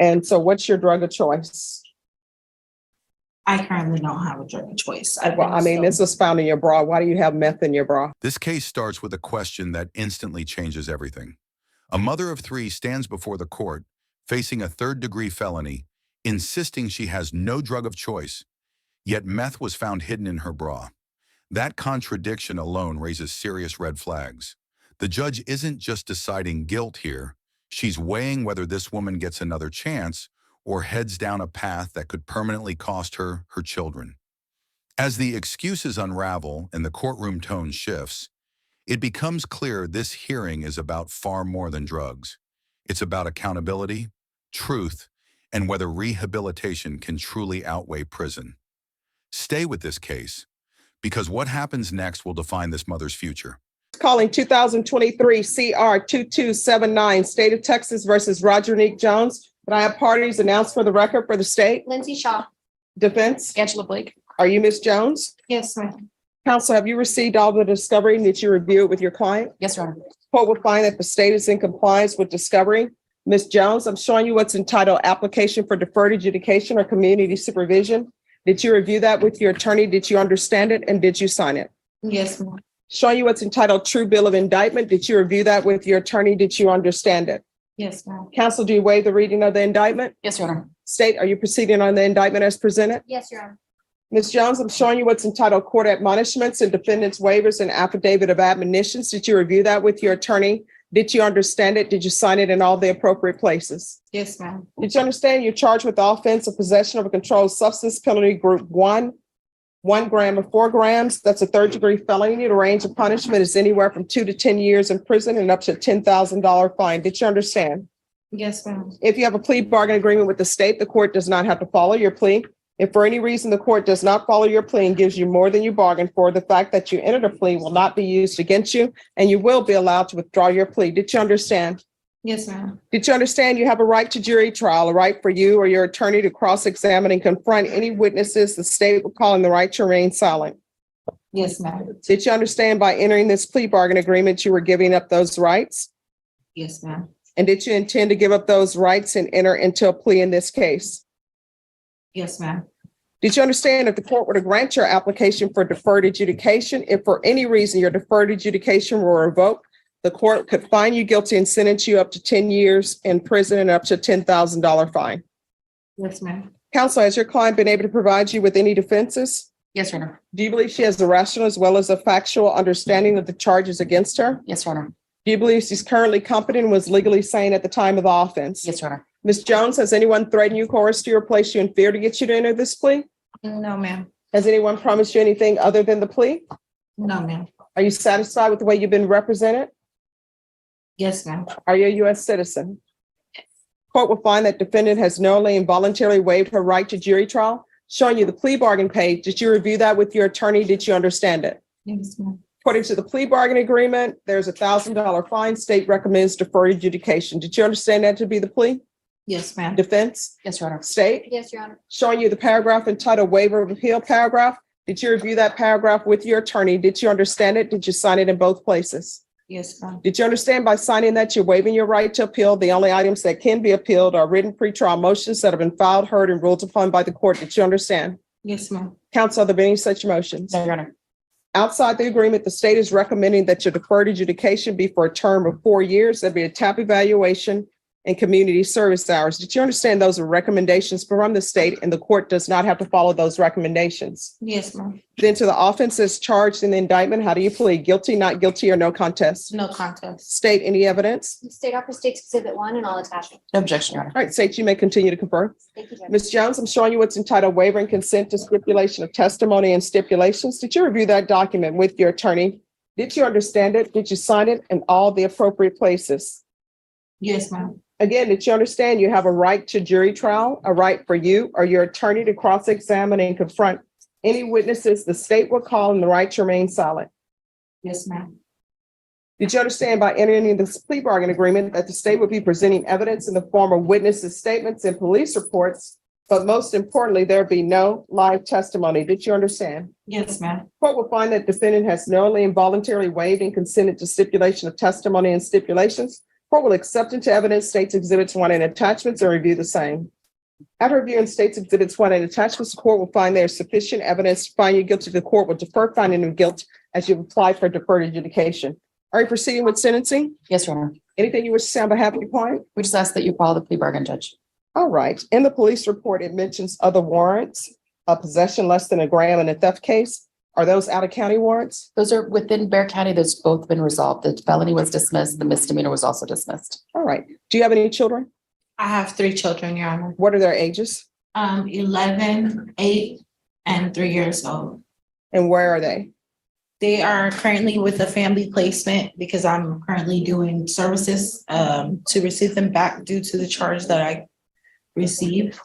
And so what's your drug of choice? I currently don't have a drug of choice. This was found in your bra. Why do you have meth in your bra? This case starts with a question that instantly changes everything. A mother of 3 stands before the court, facing a third-degree felony, insisting she has no drug of choice, yet meth was found hidden in her bra. That contradiction alone raises serious red flags. The judge isn't just deciding guilt here, she's weighing whether this woman gets another chance or heads down a path that could permanently cost her her children. As the excuses unravel and the courtroom tone shifts, it becomes clear this hearing is about far more than drugs. It's about accountability, truth, and whether rehabilitation can truly outweigh prison. Stay with this case, because what happens next will define this mother's future. Calling 2023 CR 2279, State of Texas versus Roger Nick Jones. Can I have parties announced for the record for the state? Lindsay Shaw. Defense? Angela Blake. Are you Ms. Jones? Yes, ma'am. Counsel, have you received all the discovery? Did you review it with your client? Yes, Your Honor. Court will find that the state is in compliance with discovery. Ms. Jones, I'm showing you what's entitled Application for Deferred Adjudication or Community Supervision. Did you review that with your attorney? Did you understand it? And did you sign it? Yes, ma'am. Showing you what's entitled True Bill of Indictment. Did you review that with your attorney? Did you understand it? Yes, ma'am. Counsel, do you waive the reading of the indictment? Yes, Your Honor. State, are you proceeding on the indictment as presented? Yes, Your Honor. Ms. Jones, I'm showing you what's entitled Court Admonishments and Defendant's Waivers and Affidavit of Admonitions. Did you review that with your attorney? Did you understand it? Did you sign it in all the appropriate places? Yes, ma'am. Did you understand you're charged with the offense of possession of a controlled substance, penalty group 1 gram or 4 grams? That's a third-degree felony. The range of punishment is anywhere from 2 to 10 years in prison and up to a $10,000 fine. Did you understand? Yes, ma'am. If you have a plea bargain agreement with the state, the court does not have to follow your plea. If for any reason the court does not follow your plea and gives you more than you bargained for, the fact that you entered a plea will not be used against you, and you will be allowed to withdraw your plea. Did you understand? Yes, ma'am. Did you understand you have a right to jury trial, a right for you or your attorney to cross-examine and confront any witnesses the state will call in the right to remain silent? Yes, ma'am. Did you understand by entering this plea bargain agreement you were giving up those rights? Yes, ma'am. And did you intend to give up those rights and enter into a plea in this case? Yes, ma'am. Did you understand if the court were to grant your application for deferred adjudication, if for any reason your deferred adjudication were revoked, the court could find you guilty and sentence you up to 10 years in prison and up to a $10,000 fine? Yes, ma'am. Counsel, has your client been able to provide you with any defenses? Yes, Your Honor. Do you believe she has a rational as well as a factual understanding of the charges against her? Yes, Your Honor. Do you believe she's currently competent and was legally sane at the time of the offense? Yes, Your Honor. Ms. Jones, has anyone threatened you, coerced you, or placed you in fear to get you to enter this plea? No, ma'am. Has anyone promised you anything other than the plea? No, ma'am. Are you satisfied with the way you've been represented? Yes, ma'am. Are you a U.S. citizen? Court will find that defendant has knowingly and voluntarily waived her right to jury trial. Showing you the plea bargain page. Did you review that with your attorney? Did you understand it? Yes, ma'am. According to the plea bargain agreement, there's a $1,000 fine. State recommends deferred adjudication. Did you understand that to be the plea? Yes, ma'am. Defense? Yes, Your Honor. State? Yes, Your Honor. Showing you the paragraph entitled Waiver of Appeal paragraph. Did you review that paragraph with your attorney? Did you understand it? Did you sign it in both places? Yes, ma'am. Did you understand by signing that you're waiving your right to appeal? The only items that can be appealed are written pretrial motions that have been filed, heard, and ruled upon by the court. Did you understand? Yes, ma'am. Counsel, are there any such motions? No, Your Honor. Outside the agreement, the state is recommending that your deferred adjudication be for a term of 4 years. There'll be a TAP evaluation and community service hours. Did you understand those are recommendations from the state and the court does not have to follow those recommendations? Yes, ma'am. Then to the offenses charged in the indictment, how do you plead? Guilty, not guilty, or no contest? No contest. State, any evidence? State offer states Exhibit 1 and all attachments. No objection, Your Honor. All right, state, you may continue to confer. Thank you, Judge. Ms. Jones, I'm showing you what's entitled Waiver and Consent to Stipulation of Testimony and Stipulations. Did you review that document with your attorney? Did you understand it? Did you sign it in all the appropriate places? Yes, ma'am. Again, did you understand you have a right to jury trial, a right for you or your attorney to cross-examine and confront any witnesses the state will call and the right to remain silent? Yes, ma'am. Did you understand by entering this plea bargain agreement that the state would be presenting evidence in the form of witnesses' statements and police reports, but most importantly, there be no live testimony? Did you understand? Yes, ma'am. Court will find that defendant has knowingly and voluntarily waived and consented to stipulation of testimony and stipulations. Court will accept into evidence states exhibits 1 and attachments and review the same. After reviewing states exhibits 1 and attachments, the court will find there is sufficient evidence to find you guilty. The court will defer finding of guilt as you apply for deferred adjudication. Are you proceeding with sentencing? Yes, Your Honor. Anything you wish to say on behalf of your client? We just ask that you follow the plea bargain, Judge. All right. In the police report, it mentions other warrants, a possession less than a gram in a theft case. Are those out-of-county warrants? Those are within Bear County. Those both been resolved. The felony was dismissed. The misdemeanor was also dismissed. All right. Do you have any children? I have 3 children, Your Honor. What are their ages? 11, 8, and 3 years old. And where are they? They are currently with a family placement because I'm currently doing services to receive them back due to the charge that I received.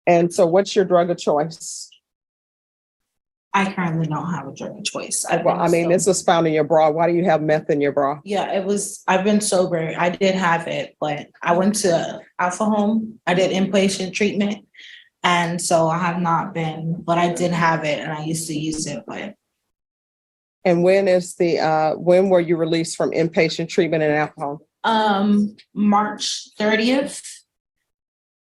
And so what's your drug of choice? I currently don't have a drug of choice. Well, I mean, this was found in your bra. Why do you have meth in your bra? Yeah, I've been sober. I did have it, but I went to Alpha Home. I did inpatient treatment. And so I have not been, but I did have it and I used to use it, but. And when were you released from inpatient treatment and alcohol? March 30th.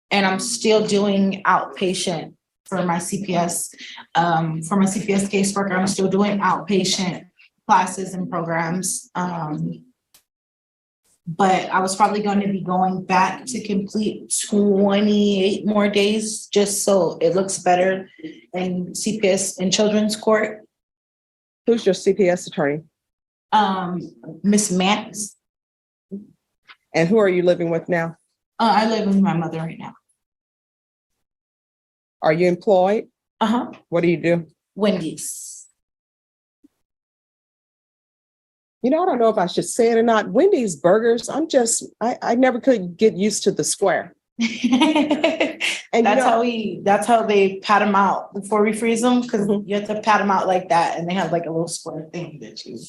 And I'm still doing outpatient for my CPS. For my CPS caseworker, I'm still doing outpatient classes and programs. But I was probably going to be going back to complete 28 more days, just so it looks better in CPS in children's court. Who's your CPS attorney? Miss Mance. And who are you living with now? I live with my mother right now. Are you employed? Uh-huh. What do you do? Wendy's. You know, I don't know if I should say it or not. Wendy's burgers, I never could get used to the square. And That's how they pat them out before we freeze them, because you have to pat them out like that, and they have like a little square thing that you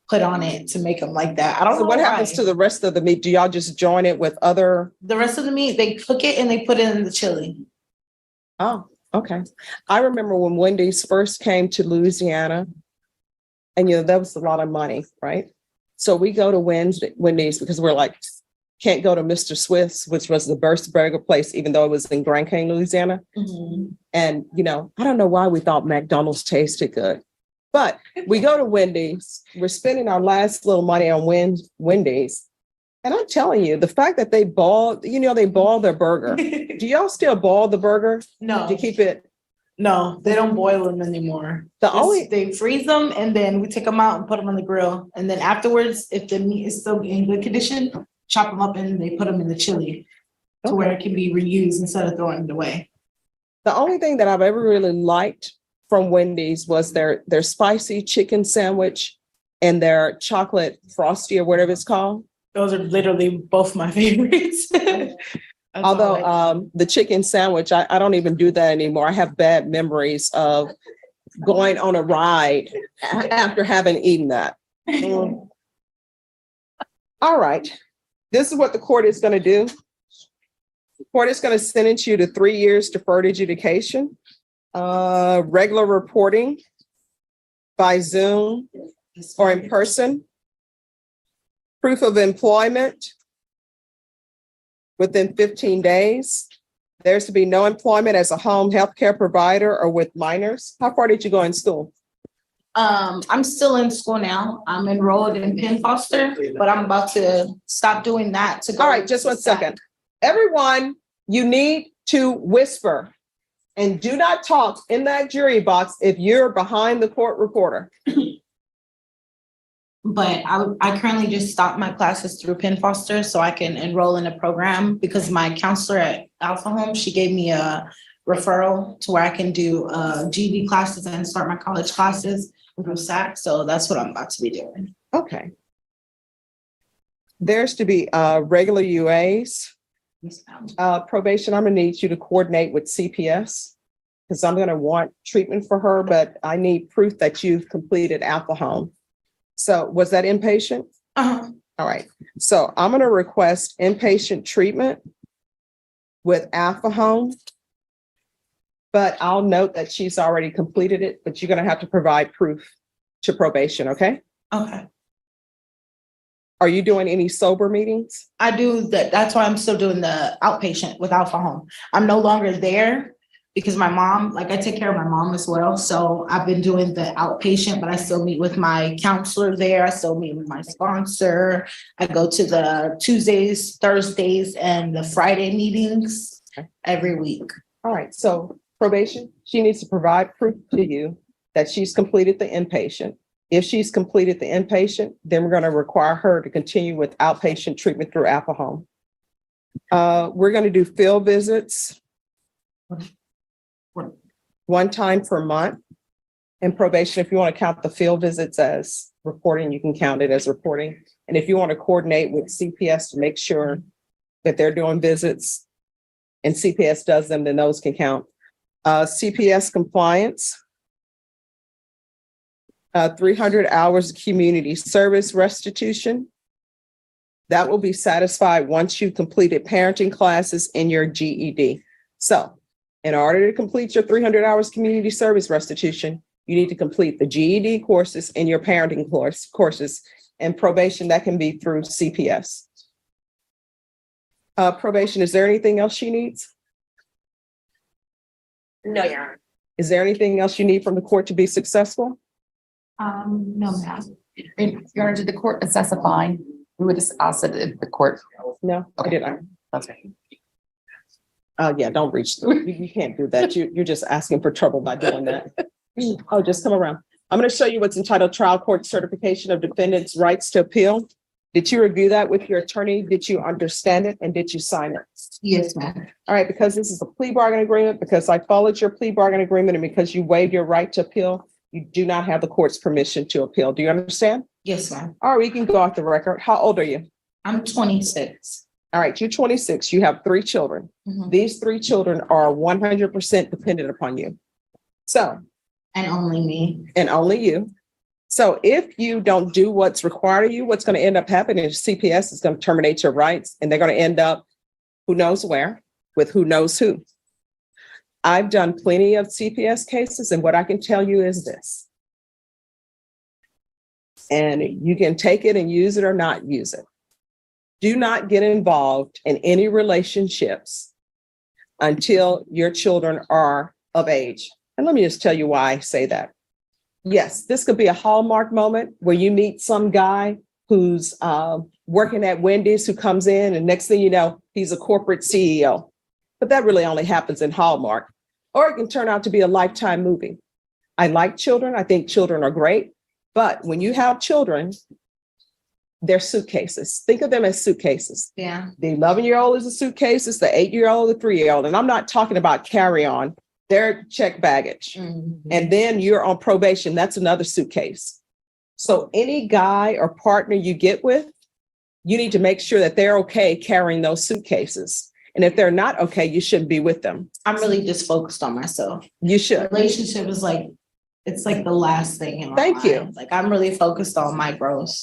put on it to make them like that. I don't know what happens to the rest of the meat. Do y'all just join it with other? The rest of the meat, they cook it and they put it in the chili. Oh, okay. I remember when Wendy's first came to Louisiana, and that was a lot of money, right? So we go to Wendy's because we're like, can't go to Mr. Swift's, which was the best burger place, even though it was in Grand Cane, Louisiana. Mm-hmm. And, I don't know why we thought McDonald's tasted good, but we go to Wendy's, we're spending our last little money on Wendy's. And I'm telling you, the fact that they boil their burger. Do y'all still boil the burger? No. To keep it? No, they don't boil them anymore. They freeze them and then we take them out and put them on the grill. And then afterwards, if the meat is still in good condition, chop them up and they put them in the chili to where it can be reused instead of throwing it away. The only thing that I've ever really liked from Wendy's was their spicy chicken sandwich and their chocolate frosty or whatever it's called. Those are literally both my favorites. Although the chicken sandwich, I don't even do that anymore. I have bad memories of going on a ride after having eaten that. All right. This is what the court is going to do. The court is going to sentence you to 3 years deferred adjudication, regular reporting by Zoom or in person, proof of employment within 15 days. There's to be no employment as a home health care provider or with minors. How far did you go in school? I'm still in school now. I'm enrolled in Penn Foster, but I'm about to stop doing that to go. All right, just 1 second. Everyone, you need to whisper and do not talk in that jury box if you're behind the court reporter. But I currently just stopped my classes through Penn Foster so I can enroll in a program because my counselor at Alpha Home, she gave me a referral to where I can do GED classes and start my college classes through SAC. So that's what I'm about to be doing. Okay. There's to be regular UAs. Yes, ma'am. Probation, I'm gonna need you to coordinate with CPS because I'm gonna want treatment for her, but I need proof that you've completed Alpha Home. So was that inpatient? Uh-huh. All right. So I'm going to request inpatient treatment with Alpha Home, but I'll note that she's already completed it, but you're going to have to provide proof to probation, okay? Okay. Are you doing any sober meetings? I do that. That's why I'm still doing the outpatient with Alpha Home. I'm no longer there because my mom, like I take care of my mom as well. So I've been doing the outpatient, but I still meet with my counselor there. I still meet with my sponsor. I go to the Tuesdays, Thursdays, and the Friday meetings every week. All right, so probation, she needs to provide proof to you that she's completed the inpatient. If she's completed the inpatient, then we're going to require her to continue with outpatient treatment through Alpha Home. We're going to do field visits one time per month. In probation, if you want to count the field visits as reporting, you can count it as reporting. And if you want to coordinate with CPS to make sure that they're doing visits and CPS does them, then those can count. CPS compliance. 300 hours of community service restitution. That will be satisfied once you've completed parenting classes in your GED. So in order to complete your 300 hours community service restitution, you need to complete the GED courses and your parenting courses, and probation, that can be through CPS. Probation, is there anything else she needs? No, Your Honor. Is there anything else you need from the court to be successful? No, ma'am. In order to the court assess a fine, we would just ask that if the court. No, I didn't. Okay. Yeah, don't reach through. You can't do that. You're just asking for trouble by doing that. Oh, just come around. I'm going to show you what's entitled Trial Court Certification of Defendant's Rights to Appeal. Did you review that with your attorney? Did you understand it? And did you sign it? Yes, ma'am. All right, because this is a plea bargain agreement, because I followed your plea bargain agreement, and because you waived your right to appeal, you do not have the court's permission to appeal. Do you understand? Yes, ma'am. All right, we can go off the record. How old are you? I'm 26. All right, you're 26. You have 3 children. Mhm. These 3 children are 100% dependent upon you. So, And only me. and only you. So if you don't do what's required of you, what's going to end up happening is CPS is going to terminate your rights, and they're going to end up who knows where with who knows who. I've done plenty of CPS cases, and what I can tell you is this. And you can take it and use it or not use it. Do not get involved in any relationships until your children are of age. And let me just tell you why I say that. Yes, this could be a hallmark moment where you meet some guy who's working at Wendy's who comes in, and next thing you know, he's a corporate CEO. But that really only happens in Hallmark. Or it can turn out to be a Lifetime movie. I like children. I think children are great. But when you have children, they're suitcases. Think of them as suitcases. Yeah. The 11-year-old is a suitcase. It's the 8-year-old, the 3-year-old. And I'm not talking about carry-on. They're checked baggage. Mhm. And then you're on probation. That's another suitcase. So any guy or partner you get with, you need to make sure that they're okay carrying those suitcases. And if they're not okay, you shouldn't be with them. I'm really just focused on myself. You should. Relationship is like, it's like the last thing in my Thank you. life. Like I'm really focused on my growth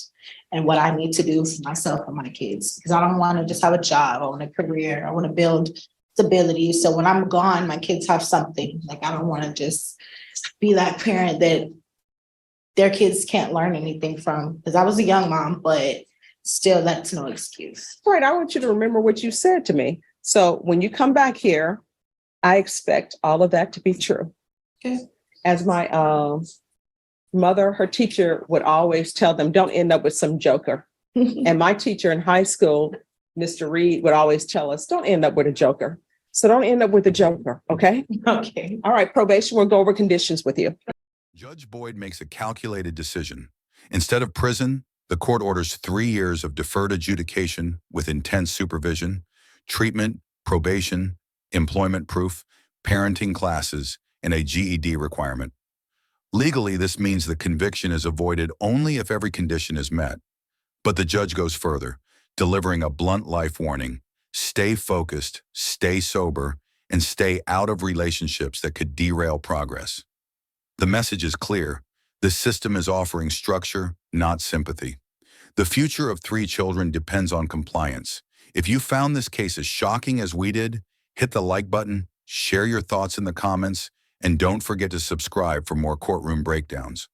and what I need to do for myself and my kids. Because I don't want to just have a job. I want a career. I want to build stability. So when I'm gone, my kids have something. Like I don't want to just be that parent that their kids can't learn anything from. Because I was a young mom, but still that's no excuse. Right. I want you to remember what you said to me. So when you come back here, I expect all of that to be true. Okay. As my mother, her teacher would always tell them, don't end up with some joker. And my teacher in high school, Mr. Reed, would always tell us, don't end up with a joker. So don't end up with a joker. Okay. Okay. All right. Probation, we'll go over conditions with you. Judge Boyd makes a calculated decision. Instead of prison, the court orders 3 years of deferred adjudication with intense supervision, treatment, probation, employment proof, parenting classes, and a GED requirement. Legally, this means the conviction is avoided only if every condition is met. But the judge goes further, delivering a blunt life warning: stay focused, stay sober, and stay out of relationships that could derail progress. The message is clear. The system is offering structure, not sympathy. The future of 3 children depends on compliance. If you found this case as shocking as we did, hit the like button, share your thoughts in the comments, and don't forget to subscribe for more courtroom breakdowns.